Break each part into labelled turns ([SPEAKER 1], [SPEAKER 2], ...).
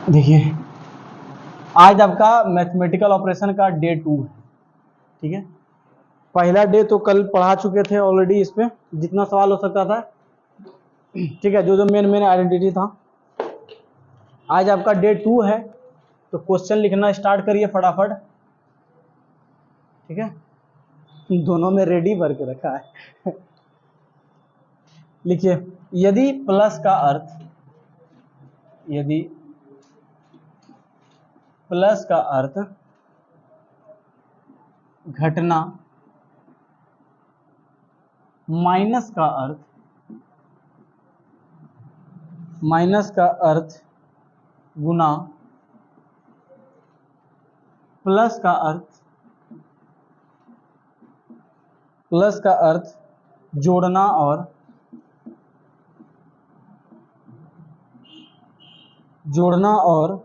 [SPEAKER 1] देखिए आज आपका मैथमेटिकल ऑपरेशन का डे 2 है। ठीक है, पहला डे तो कल पढ़ा चुके थे ऑलरेडी, इस पे जितना सवाल हो सकता था। ठीक है, जो जो मेन आइडेंटिटी था। आज आपका डे 2 है, तो क्वेश्चन लिखना स्टार्ट करिए फटाफट। ठीक है, दोनों में रेडी भर के रखा है। लिखिए, यदि प्लस का अर्थ घटना, माइनस का अर्थ गुना, प्लस का अर्थ जोड़ना और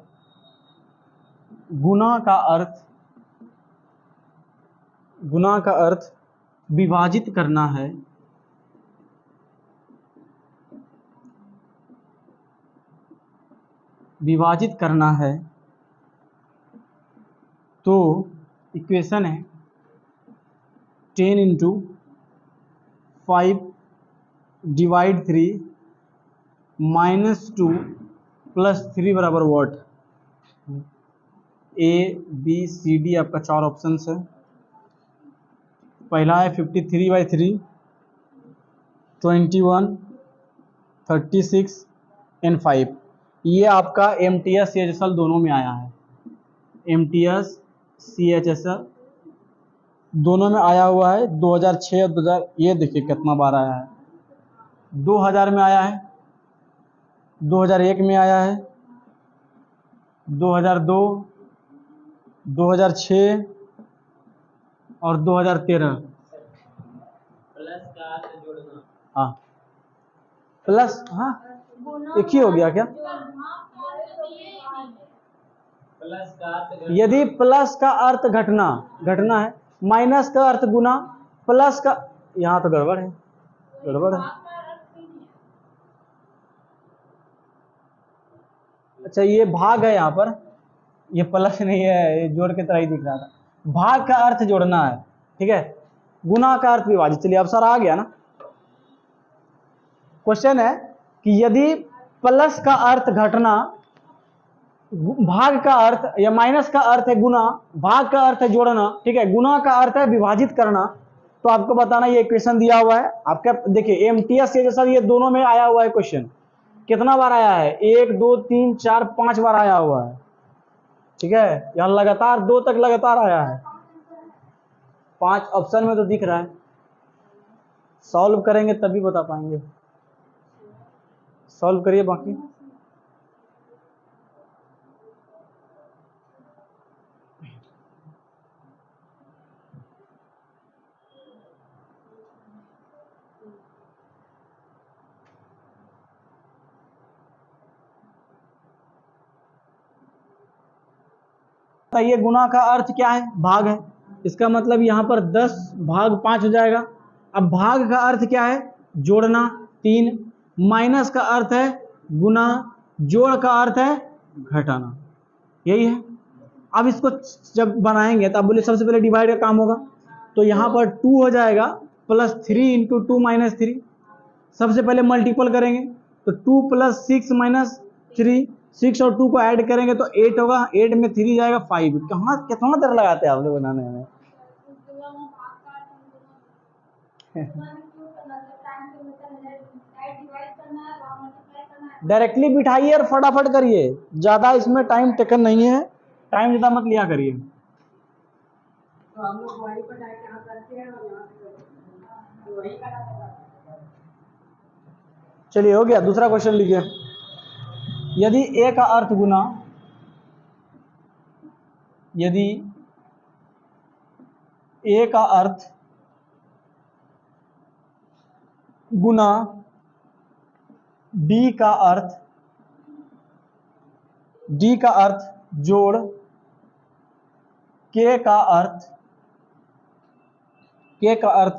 [SPEAKER 1] गुना का अर्थ विभाजित करना है। तो इक्वेशन है 10 इंटू 5 डिवाइड 3 -2 प्लस 3 बराबर what. A B C D आपका 4 ऑप्शन है। पहला है 53/3, 21, 36 एंड 5। ये आपका MTS CHSL दोनों में आया है। MTS CHSL दोनों में आया हुआ है। 2006 और 2000, ये देखिए कितना बार आया है। 2000 में आया है, 2001 में आया है, 2002, 2006 और 2013।
[SPEAKER 2] प्लस का अर्थ जोड़ना।
[SPEAKER 1] हाँ प्लस, हाँ एक ही हो गया क्या?
[SPEAKER 2] प्लस का अर्थ
[SPEAKER 1] यदि प्लस का अर्थ घटना है, माइनस का अर्थ गुना, प्लस का, यहाँ तो गड़बड़ है। अच्छा ये भाग है, यहाँ पर ये प्लस नहीं है, ये जोड़ के तरह ही दिख रहा था। भाग का अर्थ जोड़ना है, ठीक है। गुना का अर्थ विभाजित। चलिए अब सर आ गया ना। क्वेश्चन है कि यदि प्लस का अर्थ घटना, भाग का अर्थ या माइनस का अर्थ है गुना, भाग का अर्थ है जोड़ना, ठीक है, गुना का अर्थ है विभाजित करना, तो आपको बताना ये इक्वेशन दिया हुआ है आपका। देखिए MTS से जैसा ये दोनों में आया हुआ है क्वेश्चन। कितना बार आया है? 1 2 3 4 5 बार आया हुआ है। ठीक है, यहां लगातार 2 तक लगातार आया है। 5 ऑप्शन में तो दिख रहा है। सॉल्व करेंगे तभी बता पाएंगे। सॉल्व करिए बाकी। ये गुना का अर्थ क्या है? भाग है। इसका मतलब यहां पर 10 भाग 5 हो जाएगा। अब भाग का अर्थ क्या है? जोड़ना 3, माइनस का अर्थ है गुना, जोड़ का अर्थ है घटाना। यही है। अब इसको जब बनाएंगे तो अब बोले सबसे पहले डिवाइड का काम होगा, तो यहां पर 2 हो जाएगा प्लस 3 इंटू 2 माइनस 3। सबसे पहले मल्टीपल करेंगे तो 2 प्लस 6 माइनस 3, 6 और 2 को ऐड करेंगे तो 8 होगा, 8 में 3 जाएगा 5। कहाँ कितना देर लगाते हैं आप लोग बनाने में? डायरेक्टली बिठाइए और फटाफट करिए, ज्यादा इसमें टाइम टेकन नहीं है। टाइम ज्यादा मत लिया करिए।
[SPEAKER 2] तो हम लोग वहीं पर जाके यहाँ करते हैं और यहाँ से वही करा।
[SPEAKER 1] चलिए हो गया। दूसरा क्वेश्चन लिखिए। यदि A का अर्थ गुना, यदि A का अर्थ गुना, D का अर्थ जोड़, K का अर्थ,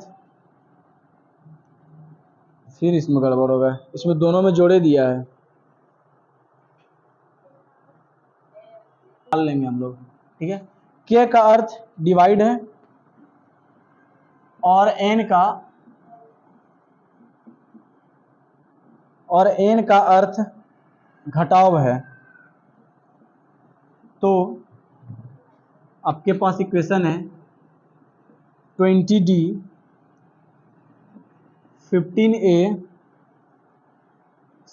[SPEAKER 1] फिर इसमें गड़बड़ होगा, इसमें दोनों में जोड़े दिया है। निकाल लेंगे हम लोग, ठीक है। के का अर्थ डिवाइड है और एन का अर्थ घटाव है। तो आपके पास इक्वेशन है 20D 15A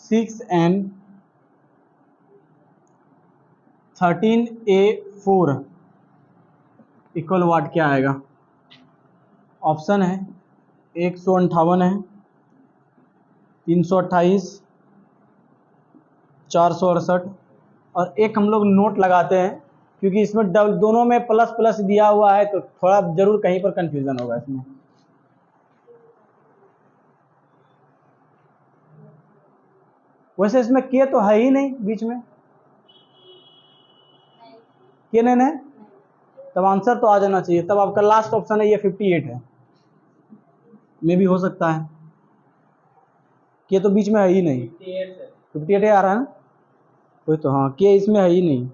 [SPEAKER 1] 6N 13A4 equal वाट क्या आएगा। ऑप्शन है 158 है, 328, 468 और एक हम लोग नोट लगाते हैं क्योंकि इसमें डबल दोनों में प्लस प्लस दिया हुआ है तो थोड़ा जरूर कहीं पर कंफ्यूजन होगा इसमें। वैसे इसमें के तो है ही नहीं बीच में, के नहीं है, तब आंसर तो आ जाना चाहिए। तब आपका लास्ट ऑप्शन है ये 58 है, मे भी हो सकता है, के तो बीच में है ही नहीं। 58 है आ रहा है ना, वही तो, हाँ के इसमें है ही नहीं।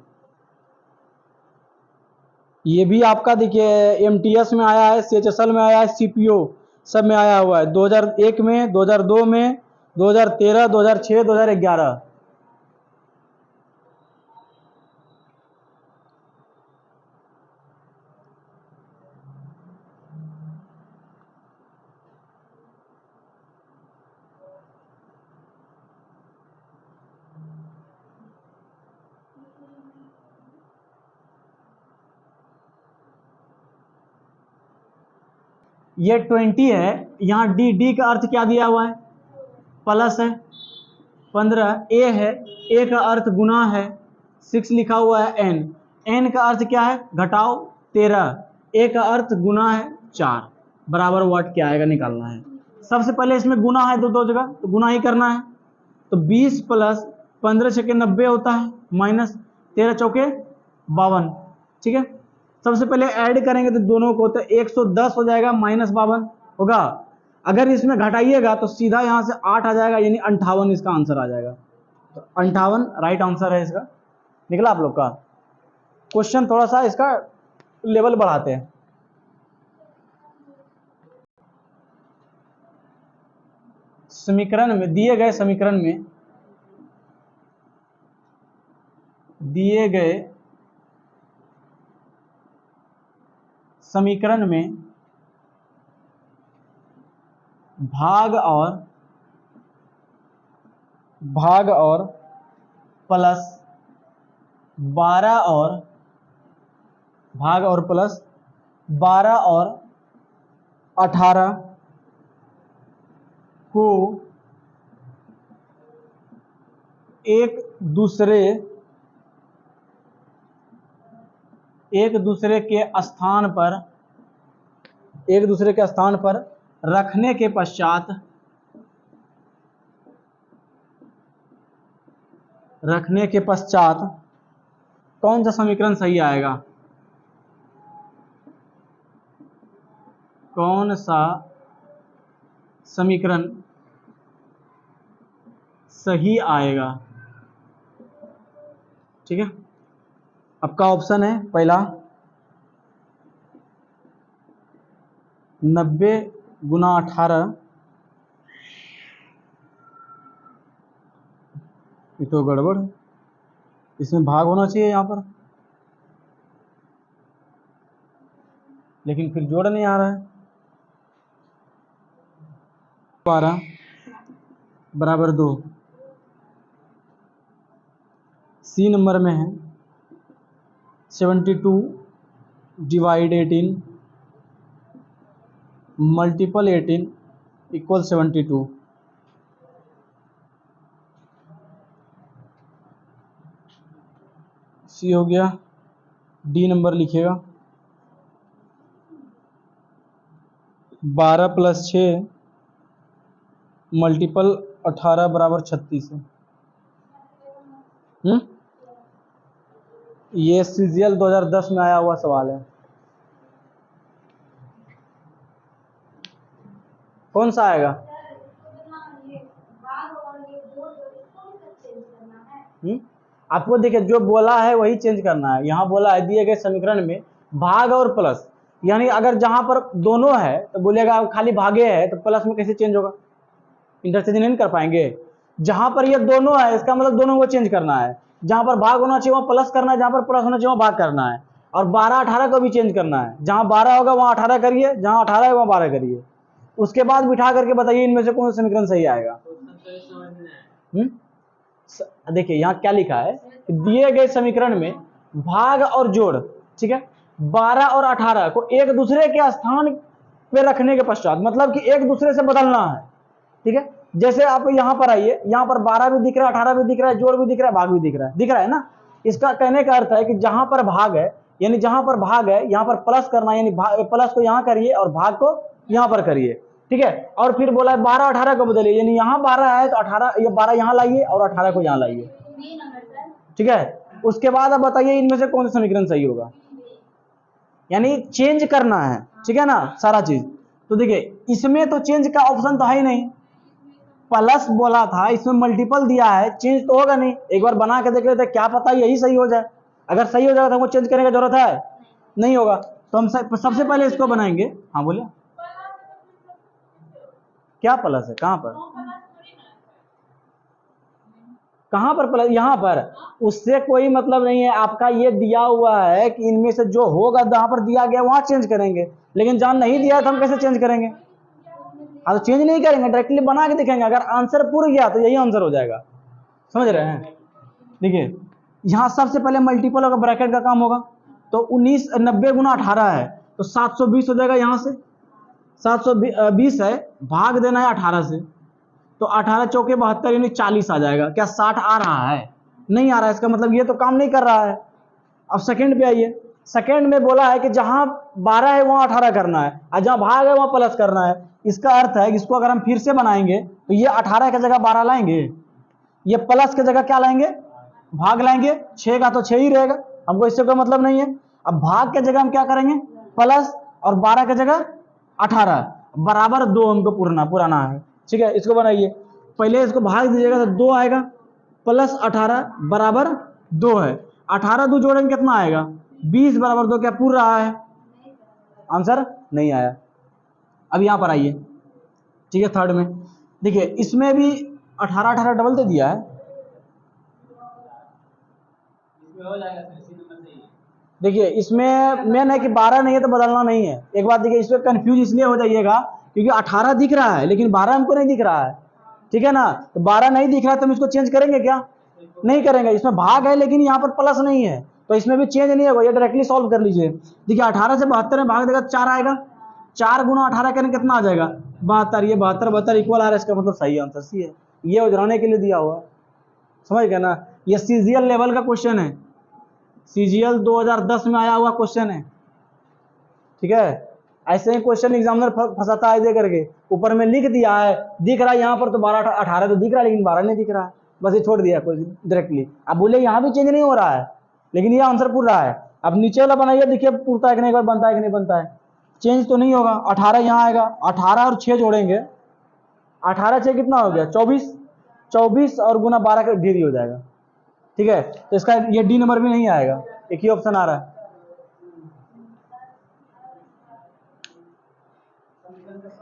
[SPEAKER 1] ये भी आपका देखिए एमटीएस में आया है, सीएचएसएल में आया है, सीपीओ सब में आया हुआ है 2001 में, 2002 में, 2013, 2006, 2011। ये 20 है, यहाँ डी, डी का अर्थ क्या दिया हुआ है, प्लस है। 15 ए है, ए का अर्थ गुना है, 6 लिखा हुआ है एन, एन का अर्थ क्या है घटाओ 13, ए का अर्थ गुना है 4, बराबर वाट क्या आएगा निकालना है। सबसे पहले इसमें गुना है दो जगह तो गुना ही करना है। तो 20 प्लस 15 छके 90 होता है, माइनस 13 चौके 52, ठीक है। सबसे पहले ऐड करेंगे तो दोनों को, तो 110 हो जाएगा माइनस 52 होगा। अगर इसमें घटाइएगा तो सीधा यहाँ से 8 आ जाएगा, यानी 58 इसका आंसर आ जाएगा। तो 58 राइट आंसर है इसका, निकला आप लोग का। क्वेश्चन थोड़ा सा इसका लेवल बढ़ाते हैं। समीकरण में दिए गए समीकरण में भाग और प्लस 12 और भाग और प्लस 12 और 18 को एक दूसरे के स्थान पर रखने के पश्चात कौन सा समीकरण सही आएगा, कौन सा समीकरण सही आएगा, ठीक है। आपका ऑप्शन है पहला 90 गुना 18, ये तो गड़बड़ है, इसमें भाग होना चाहिए यहाँ पर, लेकिन फिर जोड़ नहीं आ रहा है। 12 बराबर 2, सी नंबर में है 72 डिवाइड 18 मल्टीपल 18 इक्वल 72। सी हो गया, डी नंबर लिखिएगा 12 प्लस 6 मल्टीपल 18 बराबर 36 है। ये सीजीएल 2010 में आया हुआ सवाल है। कौन सा आएगा, आपको देखिए जो बोला है वही चेंज करना है। यहाँ बोला है दिए गए समीकरण में भाग और प्लस, यानी अगर जहां पर दोनों है तो बोलेगा खाली भागे है तो प्लस में कैसे चेंज होगा, इंटरचेंज नहीं कर पाएंगे। जहां पर ये दोनों है इसका मतलब दोनों को चेंज करना है, जहां पर भाग होना चाहिए वहां प्लस करना है, जहां पर प्लस होना चाहिए वहां भाग करना है। और 12-18 को भी चेंज करना है, जहां 12 होगा वहां 18 करिए, जहां 18 है वहां 12 करिए। उसके बाद बिठा करके बताइए इनमें से कौन सा समीकरण सही आएगा। देखिए यहाँ क्या लिखा है कि दिए गए समीकरण में भाग और जोड़, ठीक है, 12 और 18 को एक दूसरे के स्थान पे रखने के पश्चात, मतलब कि एक दूसरे से बदलना है, ठीक है। जैसे आप यहाँ पर आइए, यहाँ पर 12 भी दिख रहा है, 18 भी दिख रहा है, जोड़ भी दिख रहा है, भाग भी दिख रहा है ना। इसका कहने का अर्थ है कि जहां पर भाग है, यानी जहां पर भाग है यहाँ पर प्लस करना, यानी प्लस को यहाँ करिए और भाग को यहाँ पर करिए, ठीक है। और फिर बोला है 12-18 को बदलिए, यानी यहाँ 12 है तो 18 ये 12 यहाँ लाइए और 18 को यहाँ लाइए, ठीक है। उसके बाद अब बताइए इनमें से कौन सा समीकरण सही होगा, यानी चेंज करना है, ठीक है ना, सारा चीज। तो देखिए इसमें तो चेंज का ऑप्शन तो है ही नहीं, प्लस बोला था, इसमें मल्टीपल दिया है, चेंज तो होगा नहीं। एक बार बना के देख लेते, क्या पता यही सही हो जाए। अगर सही हो जाएगा तो हमको चेंज करने की जरूरत है नहीं होगा। तो हम सबसे पहले इसको बनाएंगे। हाँ बोलिए, क्या प्लस है, कहां पर, कहां पर प्लस, यहां पर, उससे कोई मतलब नहीं है। आपका ये दिया हुआ है कि इनमें से जो होगा जहां पर दिया गया वहां चेंज करेंगे, लेकिन जहां नहीं दिया है तो हम कैसे चेंज करेंगे। हाँ तो चेंज नहीं करेंगे, डायरेक्टली बना के दिखेंगे। अगर आंसर पूरा गया तो यही आंसर हो जाएगा, समझ रहे हैं। देखिए यहां सबसे पहले मल्टीपल होगा, ब्रैकेट का काम होगा। तो 90 गुना 18 है तो 720 हो जाएगा। यहां से 720 है, भाग देना है 18 से, तो 18 चौके 72 यानी 40 आ जाएगा। क्या 60 आ रहा है, नहीं आ रहा है, इसका मतलब ये तो काम नहीं कर रहा है। अब सेकंड पे आइए, सेकंड में बोला है कि जहां 12 है वहां 18 करना है और जहां भाग है वहां प्लस करना है। इसका अर्थ है कि इसको अगर हम फिर से बनाएंगे तो ये 18 की जगह 12 लाएंगे, ये प्लस की जगह क्या लाएंगे, भाग लाएंगे। 6 का तो 6 ही रहेगा, हमको इससे कोई मतलब नहीं है। अब भाग की जगह हम क्या करेंगे, प्लस, और 12 की जगह 18 बराबर 2 हमको पुराना है, ठीक है। इसको बनाइए, पहले इसको भाग दीजिएगा तो 2 आएगा, प्लस 18 बराबर 2 है। 18 2 जोड़ेंगे कितना आएगा, 20 बराबर 2। क्या पूरा रहा है, आंसर नहीं आया। अब यहां पर आइए, ठीक है, थर्ड में देखिए, इसमें भी 18 डबल दे दिया है। देखिए इसमें मेन है कि 12 नहीं है तो बदलना नहीं है। एक बात देखिए, इसमें कंफ्यूज इसलिए हो जाइएगा क्योंकि 18 दिख रहा है लेकिन 12 हमको नहीं दिख रहा है, ठीक है ना। तो 12 नहीं दिख रहा है तो हम इसको चेंज करेंगे क्या, नहीं करेंगे। इसमें भाग है लेकिन यहाँ पर प्लस नहीं है तो इसमें भी चेंज नहीं होगा, ये डायरेक्टली सॉल्व कर लीजिए। देखिए 18 से 72 में भाग देगा 4 आएगा, 4 गुना 18 करने कितना आ जाएगा, 72। ये 72 इक्वल आ रहा है, इसका मतलब सही आंसर सी है। ये उजराने के लिए दिया हुआ, समझ गए ना। ये सीजीएल लेवल का क्वेश्चन है, सीजीएल 2010 में आया हुआ क्वेश्चन है, ठीक है। ऐसे ही क्वेश्चन एग्जामिनर फंसाता है दे करके, ऊपर में लिख दिया है, दिख रहा है यहाँ पर तो 12-18 तो दिख रहा है लेकिन 12 नहीं दिख रहा है, बस ये छोड़ दिया डायरेक्टली। अब बोले यहाँ भी चेंज नहीं हो रहा है लेकिन ये आंसर पूरा रहा है। अब नीचे वाला बनाइए, देखिए पूरता है कि नहीं, बनता है कि नहीं बनता है, चेंज तो नहीं होगा। 18 यहाँ आएगा, 18 और 6 जोड़ेंगे, 18 6 कितना हो गया 24, 24 और गुना 12 का ढेरी हो जाएगा, ठीक है। तो इसका ये डी नंबर भी नहीं आएगा, एक ही ऑप्शन आ रहा है।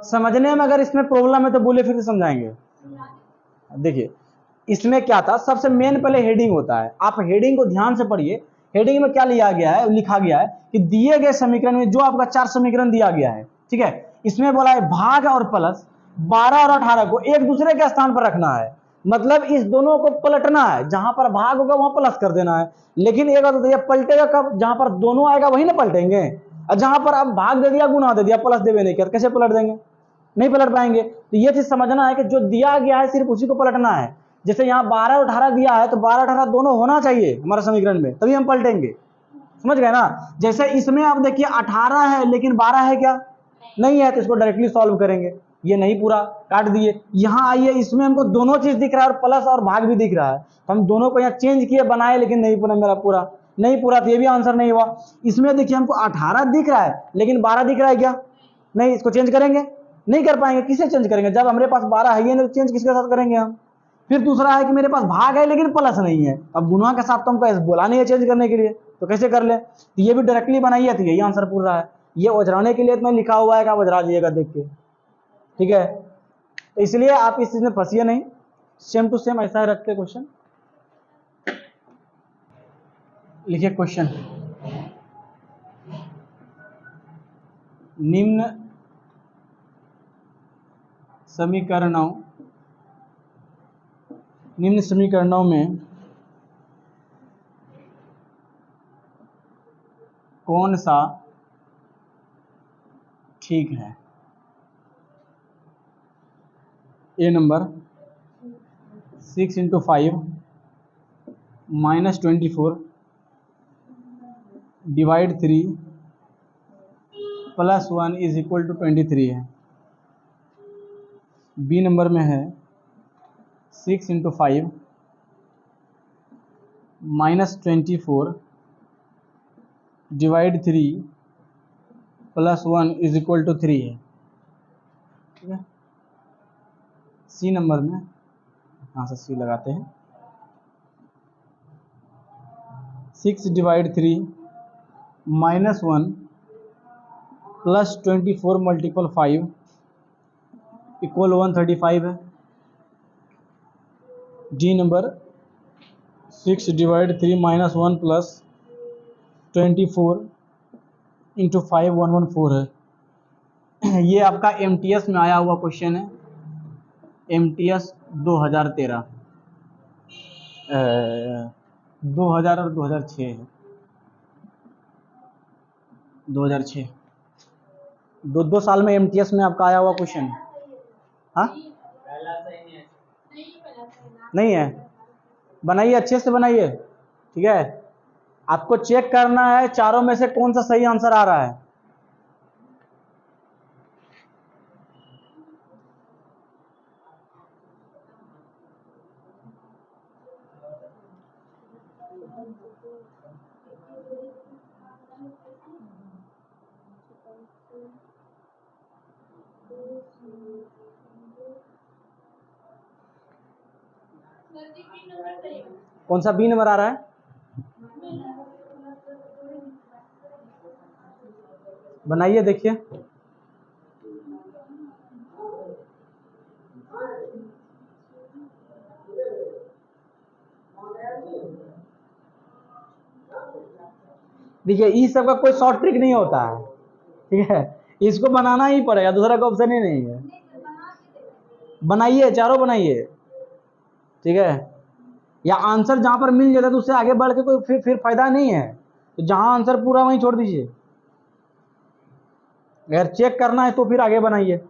[SPEAKER 1] समझने में अगर इसमें प्रॉब्लम है तो बोले फिर से समझाएंगे। देखिए इसमें क्या था, सबसे मेन पहले हेडिंग होता है, आप हेडिंग को ध्यान से पढ़िए। हेडिंग में क्या लिया गया है, लिखा गया है कि दिए गए समीकरण में जो आपका 4 समीकरण दिया गया है, ठीक है, इसमें बोला है भाग और प्लस 12 और 18 को एक दूसरे के स्थान पर रखना है, मतलब इस दोनों को पलटना है, जहां पर भाग होगा वहां प्लस कर देना है। लेकिन एक बात बताइए, पलटेगा कब, जहां पर दोनों आएगा वही ना पलटेंगे, और जहां पर अब भाग दे दिया गुना दे दिया प्लस देवे नहीं किया कैसे पलट देंगे, नहीं पलट पाएंगे। तो ये चीज समझना है कि जो दिया गया है सिर्फ उसी को पलटना है। जैसे यहाँ 12 और 18 दिया है तो 12 18 दोनों होना चाहिए हमारे समीकरण में, तभी हम पलटेंगे, समझ गए ना। जैसे इसमें आप देखिए 18 है लेकिन 12 है क्या, नहीं है, तो इसको डायरेक्टली सॉल्व करेंगे। ये नहीं पूरा, काट दिए। यहाँ आइए, इसमें हमको दोनों चीज दिख रहा है और प्लस और भाग भी दिख रहा है, तो हम दोनों को यहाँ चेंज किए बनाए लेकिन नहीं पूरा, मेरा पूरा नहीं पूरा, तो ये भी आंसर नहीं हुआ। इसमें देखिए हमको 18 दिख रहा है लेकिन 12 दिख रहा है क्या, नहीं, इसको चेंज करेंगे नहीं कर पाएंगे। किसे चेंज करेंगे, जब हमारे पास 12 है ये नहीं, चेंज किसके साथ करेंगे हम, फिर दूसरा है कि मेरे पास भाग है लेकिन प्लस नहीं है, अब गुना के साथ तो हमको बोला नहीं है चेंज करने के लिए, तो कैसे कर ले? तो ये भी डायरेक्टली बनाइए तो यही आंसर पूरा है। ये ओझराने के लिए इतना लिखा हुआ है कि आप ओझरा दीजिएगा देख के, ठीक है। तो इसलिए आप इस चीज में फंसिए नहीं, सेम टू सेम ऐसा रखते क्वेश्चन। लिखिए क्वेश्चन, निम्न समीकरणों में कौन सा ठीक है? ए नंबर 6 × 5 -24 डिवाइड 3 +1 = 23 है। बी नंबर में है 6 × 5 -24 डिवाइड 3 +1 = 3 है, ठीक है। सी नंबर में, यहाँ से सी लगाते हैं, 6 / 3 -1 +24 × 5 = 135 है। डी नंबर 6 / 3 -1 +24 × 5 114 है। ये आपका MTS में आया हुआ क्वेश्चन है, MTS 2013 2000 और 2006 है, 2006 दो साल में MTS में आपका आया हुआ क्वेश्चन है। हाँ नहीं है, बनाइए अच्छे से बनाइए, ठीक है। आपको चेक करना है चारों में से कौन सा सही आंसर आ रहा है। कौन सा बी नंबर आ रहा है? बनाइए देखिए, देखिए इस सब का कोई शॉर्ट ट्रिक नहीं होता है, ठीक है। इसको बनाना ही पड़ेगा, दूसरा कोई ऑप्शन ही नहीं है। बनाइए, चारों बनाइए, ठीक है। या आंसर जहां पर मिल जाता है तो उससे आगे बढ़ के कोई फिर फायदा नहीं है, तो जहां आंसर पूरा वहीं छोड़ दीजिए। अगर चेक करना है तो फिर आगे बनाइए।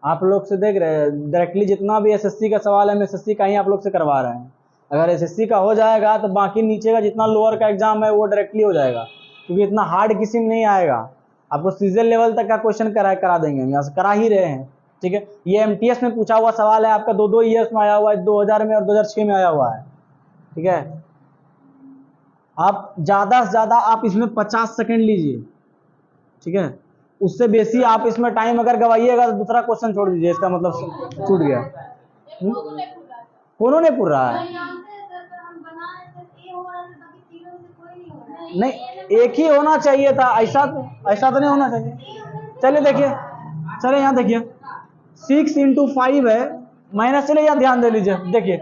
[SPEAKER 1] आप लोग से देख रहे हैं डायरेक्टली जितना भी एसएससी का सवाल है, हम एसएससी का ही आप लोग से करवा रहे हैं। अगर एसएससी का हो जाएगा तो बाकी नीचे का जितना लोअर का एग्जाम है वो डायरेक्टली हो जाएगा, क्योंकि इतना हार्ड किसी में नहीं आएगा। आपको सीजन लेवल तक का क्वेश्चन करा देंगे, हम यहाँ से करा ही रहे हैं, ठीक है। ये MTS में पूछा हुआ सवाल है आपका, 2 ईयर्स में आया हुआ है, 2000 में और 2006 में आया हुआ है, ठीक है। आप ज़्यादा से ज़्यादा आप इसमें 50 सेकेंड लीजिए, ठीक है। उससे बेसी आप इसमें टाइम अगर गवाइएगा तो दूसरा क्वेश्चन छोड़ दीजिए, इसका मतलब छूट गया। कौन नहीं पूछ रहा है? नहीं, एक ही होना चाहिए था, ऐसा तो नहीं होना चाहिए। चलिए देखिए, चलिए यहाँ देखिए 6 × 5 है माइनस, चलिए यहाँ ध्यान दे लीजिए, देखिए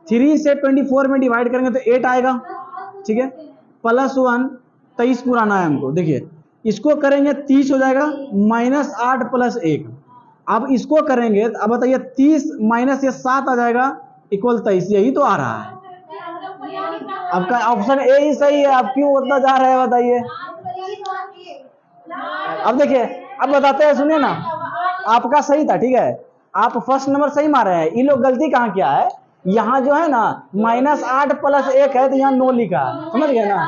[SPEAKER 1] 3 से 24 में डिवाइड करेंगे तो 8 आएगा, ठीक है। +1 23 पुराना है हमको, देखिए इसको करेंगे 30 हो जाएगा, -8 + 1। अब इसको करेंगे, अब बताइए 30 माइनस ये 7 आ जाएगा = 23, यही तो आ रहा है। आपका ऑप्शन ए ही सही है, आप क्यों उतना जा रहे हैं बताइए। अब देखिए, अब बताते हैं, सुनिए ना, आपका सही था, ठीक है। आप फर्स्ट नंबर सही मारे हैं। ये लोग गलती कहाँ किया है, यहाँ जो है ना -8 + 1 है तो यहाँ 9 लिखा है, समझ गए ना।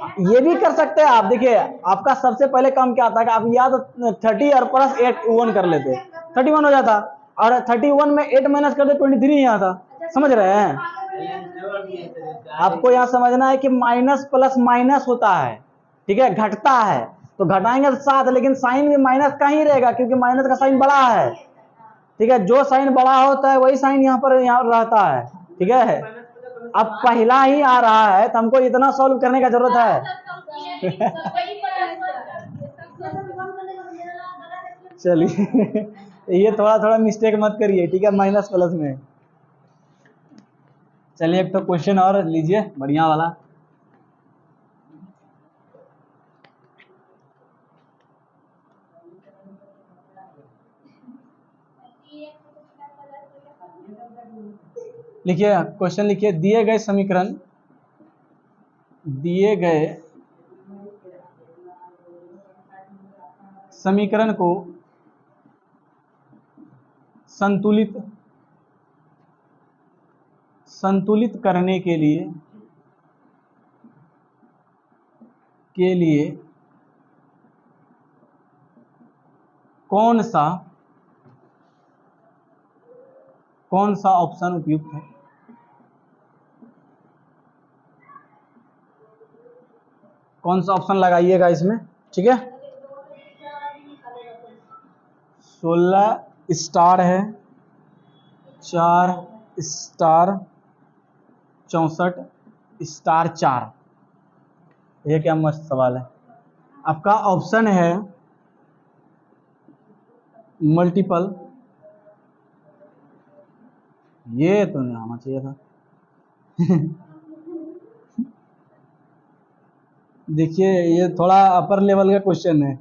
[SPEAKER 1] ये भी कर सकते हैं आप। देखिए आपका सबसे पहले काम क्या था कि आप या तो 30 और प्लस 8 1 कर लेते, 31 हो जाता, और 31 में 8 माइनस कर दे 23 ही आता। समझ रहे हैं? आपको यहाँ समझना है कि माइनस प्लस माइनस होता है, ठीक है, घटता है, तो घटाएंगे तो 7, लेकिन साइन भी माइनस का ही रहेगा क्योंकि माइनस का साइन बड़ा है, ठीक है। जो साइन बड़ा होता है वही साइन यहाँ पर यहाँ रहता है, ठीक है। अब पहला ही आ रहा है तो हमको इतना सॉल्व करने का जरूरत है। चलिए ये थोड़ा थोड़ा मिस्टेक मत करिए, ठीक है, माइनस प्लस में। चलिए एक तो क्वेश्चन और लीजिए बढ़िया वाला। लिखिए क्वेश्चन, लिखिए दिए गए समीकरण को संतुलित करने के लिए कौन सा ऑप्शन उपयुक्त है? कौन सा ऑप्शन लगाइएगा इसमें, ठीक है। 16 स्टार है, 4 स्टार, 64 स्टार 4। ये क्या मस्त सवाल है। आपका ऑप्शन है मल्टीपल, ये तो नहीं आना चाहिए था। देखिए ये थोड़ा अपर लेवल का क्वेश्चन है।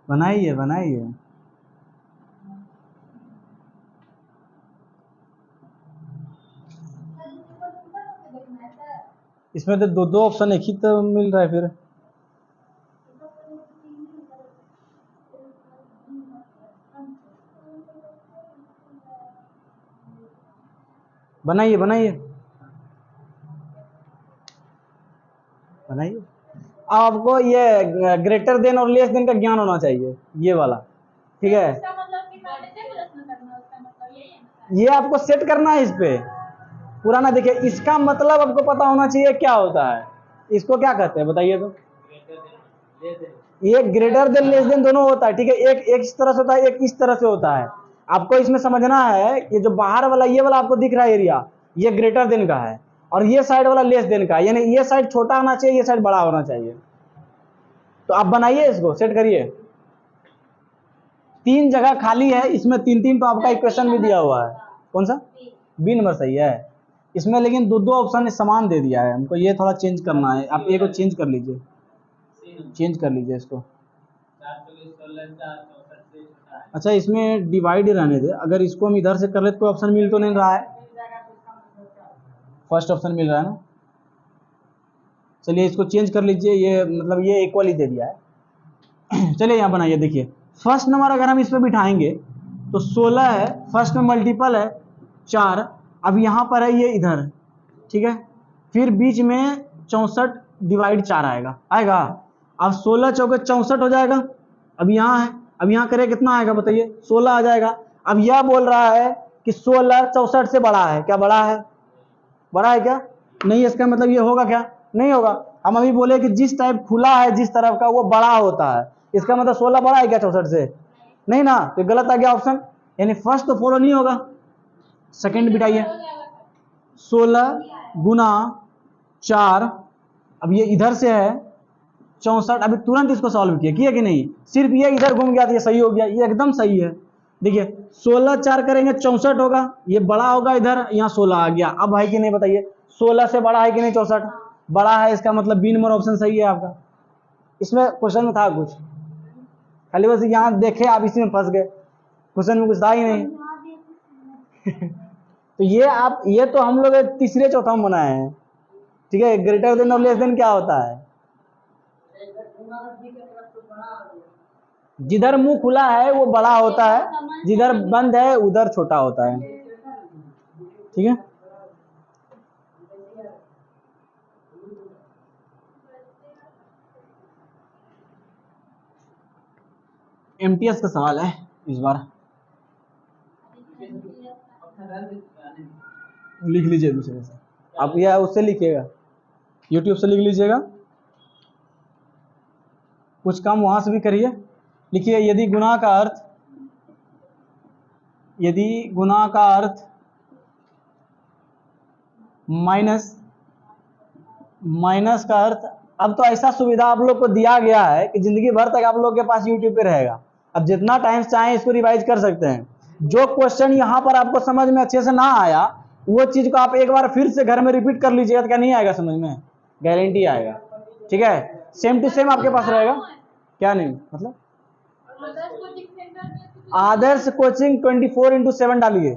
[SPEAKER 1] बनाइए बनाइए। इसमें तो दो दो ऑप्शन एक ही तो मिल रहा है फिर। बनाइए बनाइए बनाइए। आपको ये ग्रेटर देन और लेस देन का ज्ञान होना चाहिए, ये वाला, ठीक है। ये आपको सेट करना है इस पे पूरा ना। देखिए इसका मतलब आपको पता होना चाहिए क्या होता है, इसको क्या कहते हैं बताइए तो। ये ग्रेटर देन लेस देन दोनों होता है, ठीक है। एक इस तरह से होता है, एक इस तरह से होता है। आपको इसमें समझना है कि जो बाहर वाला ये वाला आपको दिख रहा है एरिया, ये ग्रेटर देन का है, और ये साइड वाला लेस देन का है, यानी ये साइड छोटा होना चाहिए, ये साइड बड़ा होना चाहिए। तो आप बनाइए, इसको सेट करिए। 3 जगह खाली है, इसमें 3-3 तो आपका इक्वेशन भी दिया हुआ है। कौन सा? बी नंबर सही है इसमें, लेकिन दो दो ऑप्शन समान दे दिया है हमको, ये थोड़ा चेंज करना है। आप एक को चेंज कर लीजिए, चेंज कर लीजिए इसको। अच्छा इसमें डिवाइड रहने दे, अगर इसको हम इधर से कर ले तो ऑप्शन मिल तो नहीं रहा है, फर्स्ट ऑप्शन मिल रहा है ना। चलिए इसको चेंज कर लीजिए, ये मतलब ये इक्वल ही दे दिया है। चलिए यहाँ बनाइए। देखिए फर्स्ट नंबर अगर हम इस पर बिठाएंगे तो 16 है, फर्स्ट में मल्टीपल है 4, अब यहाँ पर है ये इधर, ठीक है। फिर बीच में 64 डिवाइड 4 आएगा। अब 16 चौके 64 हो जाएगा। अब यहाँ है, अब यहाँ करे कितना आएगा बताइए, 16 आ जाएगा। अब यह बोल रहा है कि 16 64 से बड़ा है, क्या बड़ा है? बड़ा है क्या? नहीं, इसका मतलब ये होगा क्या? नहीं होगा। हम अभी बोले कि जिस टाइप खुला है जिस तरफ का वो बड़ा होता है, इसका मतलब 16 बड़ा है क्या 64 से? नहीं ना, तो गलत आ गया ऑप्शन, यानी फर्स्ट तो फॉलो नहीं होगा। सेकंड बिठाइए, 16 गुना 4, अब ये इधर से है 64, अभी तुरंत इसको सॉल्व किया कि नहीं? सिर्फ ये इधर घूम गया तो ये सही हो गया, ये एकदम सही है। देखिए 16 4 करेंगे 64 होगा, ये बड़ा होगा इधर, यहाँ 16 आ गया। अब है कि नहीं बताइए, 16 से बड़ा है कि नहीं 64? बड़ा है, इसका मतलब बी नंबर ऑप्शन सही है आपका। इसमें क्वेश्चन में था कुछ, खाली बस यहाँ देखे आप इसी में फंस गए, क्वेश्चन में कुछ था ही नहीं। तो ये तो हम लोग तीसरे चौथा में बनाए हैं, ठीक है। ग्रेटर देन और लेस देन क्या होता है? जिधर मुंह खुला है वो बड़ा होता है, जिधर बंद है उधर छोटा होता है। ठीक है। एमटीएस का सवाल है इस बार, लिख लीजिए दूसरे से, आप या उससे लिखिएगा, यूट्यूब से लिख लीजिएगा, कुछ काम वहां से भी करिए। लिखिए यदि गुणा का अर्थ माइनस का अर्थ, अब तो ऐसा सुविधा आप लोग को दिया गया है कि जिंदगी भर तक आप लोग के पास यूट्यूब पे रहेगा। अब जितना टाइम चाहे इसको रिवाइज कर सकते हैं। जो क्वेश्चन यहाँ पर आपको समझ में अच्छे से ना आया, वो चीज को आप एक बार फिर से घर में रिपीट कर लीजिएगा, तो क्या नहीं आएगा समझ में? गारंटी आएगा। ठीक है, सेम टू सेम आपके पास रहेगा। क्या नहीं मतलब आदर्श कोचिंग 24/7 डालिए।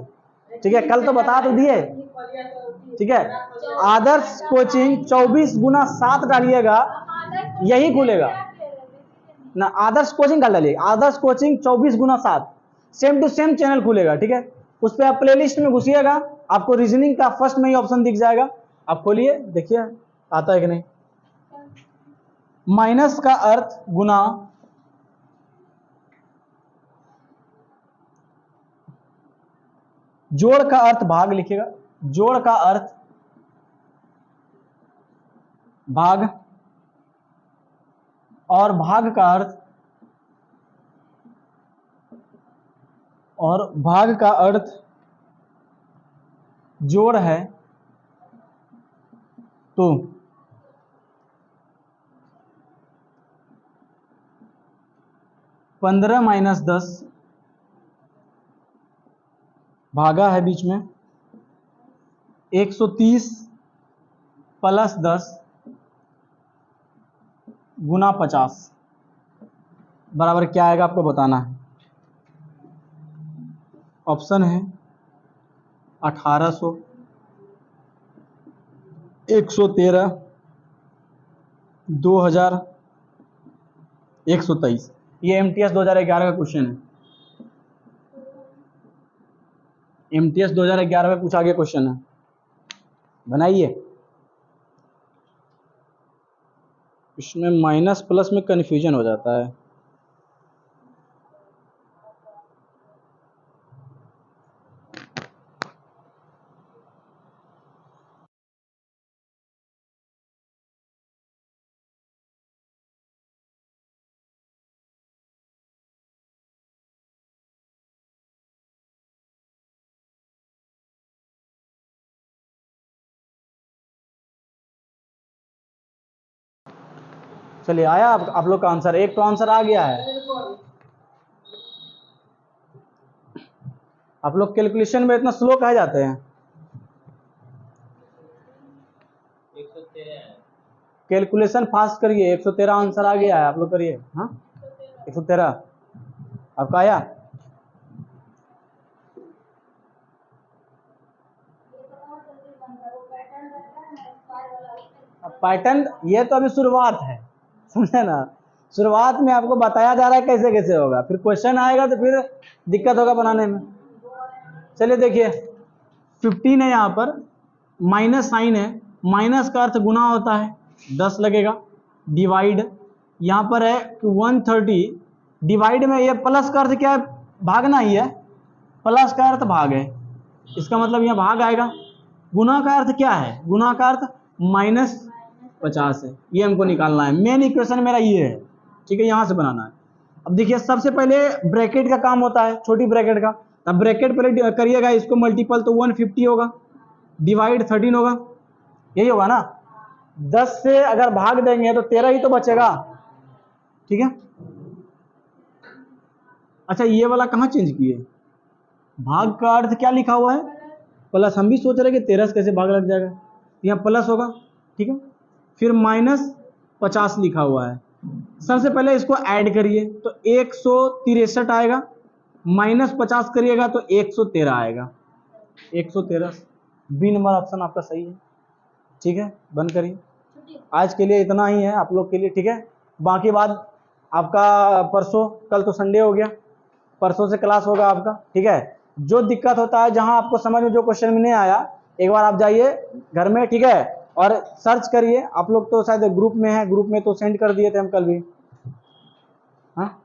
[SPEAKER 1] ठीक है, कल तो बता तो दिए। ठीक है, आदर्श कोचिंग 24/7 डालिएगा, यही खुलेगा ना। आदर्श कोचिंग डाल डालिए, Adarsh coaching 24/7, same to same channel खुलेगा। ठीक है, उस पर आप प्लेलिस्ट में घुसिएगा, आपको रीजनिंग का फर्स्ट में ही ऑप्शन दिख जाएगा। आप खोलिए, देखिए आता है कि नहीं। माइनस का अर्थ गुना, जोड़ का अर्थ भाग लिखिएगा, जोड़ का अर्थ भाग, और भाग का अर्थ जोड़ है तो 15 - 10 भागा है बीच में 130 + 10 गुना 50 बराबर क्या आएगा आपको बताना है। ऑप्शन है 1800, 113, 2000, 123। ये एमटीएस 2011 का क्वेश्चन है। एमटीएस 2011 में पूछा गया क्वेश्चन है, बनाइए। इसमें माइनस प्लस में कन्फ्यूजन हो जाता है। चलिए, आया आप लोग का आंसर? एक तो आंसर आ गया है। आप लोग कैलकुलेशन में इतना स्लो कहे जाते हैं?
[SPEAKER 2] 113
[SPEAKER 1] कैलकुलेशन फास्ट करिए। 113 आंसर आ गया है, आप लोग करिए। हाँ, 113 आपका आया। पैटर्न ये तो अभी शुरुआत है, समझे ना। शुरुआत में आपको बताया जा रहा है कैसे कैसे होगा, फिर क्वेश्चन आएगा तो फिर दिक्कत होगा बनाने में। चलिए देखिए, 15 है, यहाँ पर माइनस साइन है। माइनस का अर्थ गुना होता है, 10 लगेगा। डिवाइड यहाँ पर है 130, डिवाइड में ये प्लस का अर्थ क्या है? भागना ही है। प्लस का अर्थ भाग है, इसका मतलब यहाँ भाग आएगा। गुना का अर्थ क्या है? गुना का अर्थ -50 है। ये हमको निकालना है। मेन इक्वेशन मेरा ये है। ठीक है, यहाँ से बनाना है। अब देखिए, सबसे पहले ब्रैकेट का काम होता है, छोटी ब्रैकेट का। अब ब्रैकेट पहले करिएगा, इसको मल्टीपल तो 150 होगा, डिवाइड 13 होगा, यही होगा ना। 10 से अगर भाग देंगे तो 13 ही तो बचेगा। ठीक है, अच्छा ये वाला कहाँ चेंज किए? भाग का अर्थ क्या लिखा हुआ है? प्लस। हम भी सोच रहे कि 13 से कैसे भाग लग जाएगा, यहाँ प्लस होगा। ठीक है, फिर -50 लिखा हुआ है। सबसे पहले इसको ऐड करिए तो 163 आएगा, -50 करिएगा तो 113 आएगा। 113, बी नंबर ऑप्शन आपका सही है। ठीक है, बंद करिए। आज के लिए इतना ही है आप लोग के लिए। ठीक है, बाकी बात आपका परसों, कल तो संडे हो गया, परसों से क्लास होगा आपका। ठीक है, जो दिक्कत होता है, जहां आपको समझ में जो क्वेश्चन में नहीं आया, एक बार आप जाइए घर में, ठीक है, और सर्च करिए। आप लोग तो शायद ग्रुप में है, ग्रुप में तो सेंड कर दिए थे हम कल भी, हाँ।